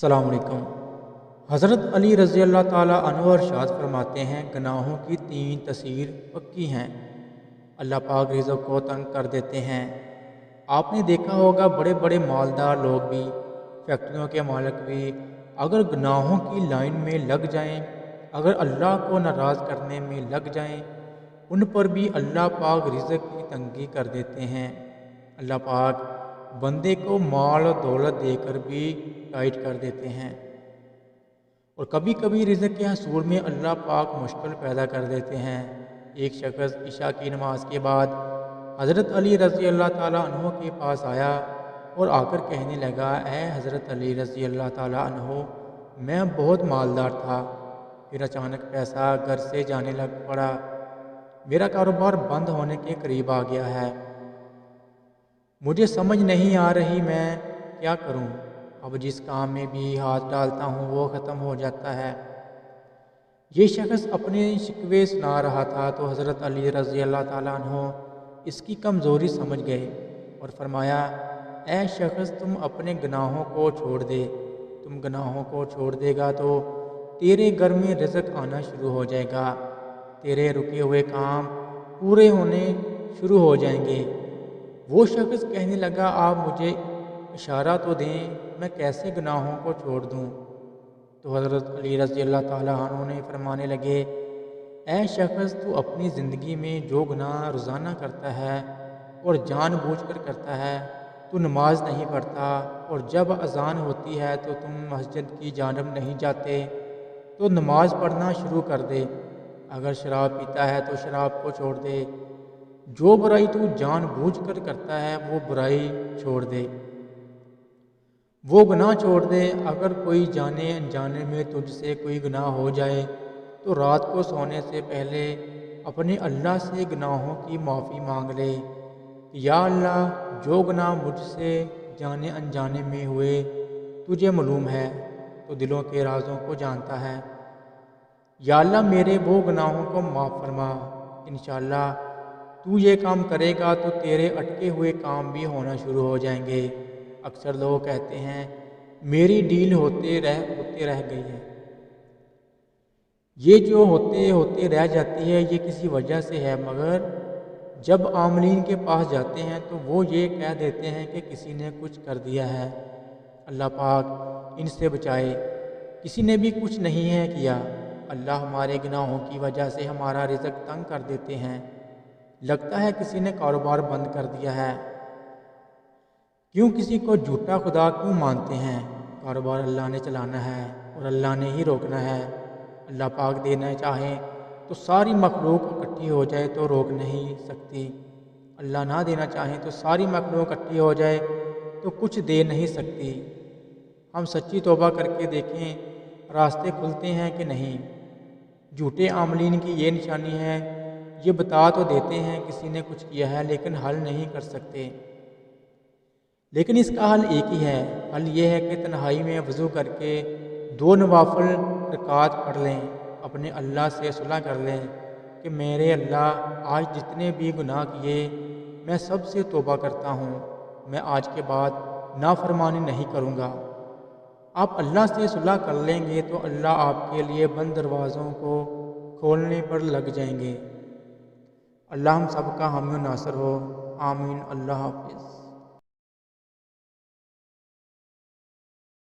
अस्सलाम वालेकुम। हज़रत अली रज़ी अल्लाह ताला अन्हु इरशाद फरमाते हैं, गनाहों की 3 तसीर पक्की हैं। अल्लाह पाक रिज़्क़ को तंग कर देते हैं। आपने देखा होगा बड़े बड़े मालदार लोग भी, फैक्ट्रियों के मालिक भी अगर गुनाहों की लाइन में लग जाएं, अगर अल्लाह को नाराज़ करने में लग जाएं, उन पर भी अल्लाह पाक रिज़्क़ की तंगी कर देते हैं। अल्लाह पाक बंदे को माल और दौलत देकर भी टाइट कर देते हैं, और कभी कभी रिज़्क़ के हसूल में अल्लाह पाक मुश्किल पैदा कर देते हैं। एक शख्स इशा की नमाज के बाद हज़रत अली रज़ी अल्लाह ताला अन्हु के पास आया और आकर कहने लगा, ए हज़रत अली रज़ी अल्लाह ताला अन्हु, मैं बहुत मालदार था, फिर अचानक पैसा घर से जाने लग पड़ा, मेरा कारोबार बंद होने के करीब आ गया है, मुझे समझ नहीं आ रही मैं क्या करूं। अब जिस काम में भी हाथ डालता हूं वो ख़त्म हो जाता है। ये शख्स अपने शिकवे सुना रहा था तो हज़रत अली रज़ी अल्लाह ताला अन्हु इसकी कमज़ोरी समझ गए और फरमाया, ऐ शख्स, तुम अपने गुनाहों को छोड़ दे। तुम गुनाहों को छोड़ देगा तो तेरे घर में रिज़्क़ आना शुरू हो जाएगा, तेरे रुके हुए काम पूरे होने शुरू हो जाएंगे। वो शख्स कहने लगा, आप मुझे इशारा तो दें, मैं कैसे गुनाहों को छोड़ दूं। तो हज़रत अली रज़ी अल्लाह ताला अन्हु ने फरमाने लगे, ऐ शख्स, तू अपनी ज़िंदगी में जो गुनाह रोज़ाना करता है और जानबूझकर करता है, तू नमाज नहीं पढ़ता, और जब अज़ान होती है तो तुम मस्जिद की जानब नहीं जाते, तो नमाज पढ़ना शुरू कर दे। अगर शराब पीता है तो शराब को छोड़ दे। जो बुराई तू जानबूझकर करता है वो बुराई छोड़ दे, वो गुनाह छोड़ दे। अगर कोई जाने अनजाने में तुझसे कोई गुनाह हो जाए तो रात को सोने से पहले अपने अल्लाह से गुनाहों की माफ़ी मांग ले, या अल्लाह, जो गुनाह मुझसे जाने अनजाने में हुए तुझे मालूम है, तो दिलों के राज़ों को जानता है। या अल्लाह, मेरे वो गुनाहों को माफ़ फरमा। इंशाअल्लाह तू ये काम करेगा तो तेरे अटके हुए काम भी होना शुरू हो जाएंगे। अक्सर लोग कहते हैं, मेरी डील होते रह गई है। ये जो होते होते रह जाती है ये किसी वजह से है, मगर जब आमलीन के पास जाते हैं तो वो ये कह देते हैं कि किसी ने कुछ कर दिया है। अल्लाह पाक इनसे बचाए। किसी ने भी कुछ नहीं है किया। अल्लाह हमारे गुनाहों की वजह से हमारा रिज़्क़ तंग कर देते हैं। लगता है किसी ने कारोबार बंद कर दिया है। क्यों किसी को झूठा खुदा क्यों मानते हैं? कारोबार अल्लाह ने चलाना है और अल्लाह ने ही रोकना है। अल्लाह पाक देना चाहे तो सारी मखलूक इकट्ठी हो जाए तो रोक नहीं सकती। अल्लाह ना देना चाहे तो सारी मखलूक इकट्ठी हो जाए तो कुछ दे नहीं सकती। हम सच्ची तौबा करके देखें, रास्ते खुलते हैं कि नहीं। झूठे आमलीन की ये निशानी है, ये बता तो देते हैं किसी ने कुछ किया है लेकिन हल नहीं कर सकते। लेकिन इसका हल एक ही है। हल ये है कि तन्हाई में वज़ू करके 2 नवाफिल रकात पढ़ लें, अपने अल्लाह से सुलह कर लें कि मेरे अल्लाह, आज जितने भी गुनाह किए मैं सब से तौबा करता हूँ, मैं आज के बाद नाफरमानी नहीं करूँगा। आप अल्लाह से सुलह कर लेंगे तो अल्लाह आपके लिए बंद दरवाज़ों को खोलने पर लग जाएंगे। अल्लाह हम सब का हामी और नासर हो। आमीन। अल्लाह हाफिज़।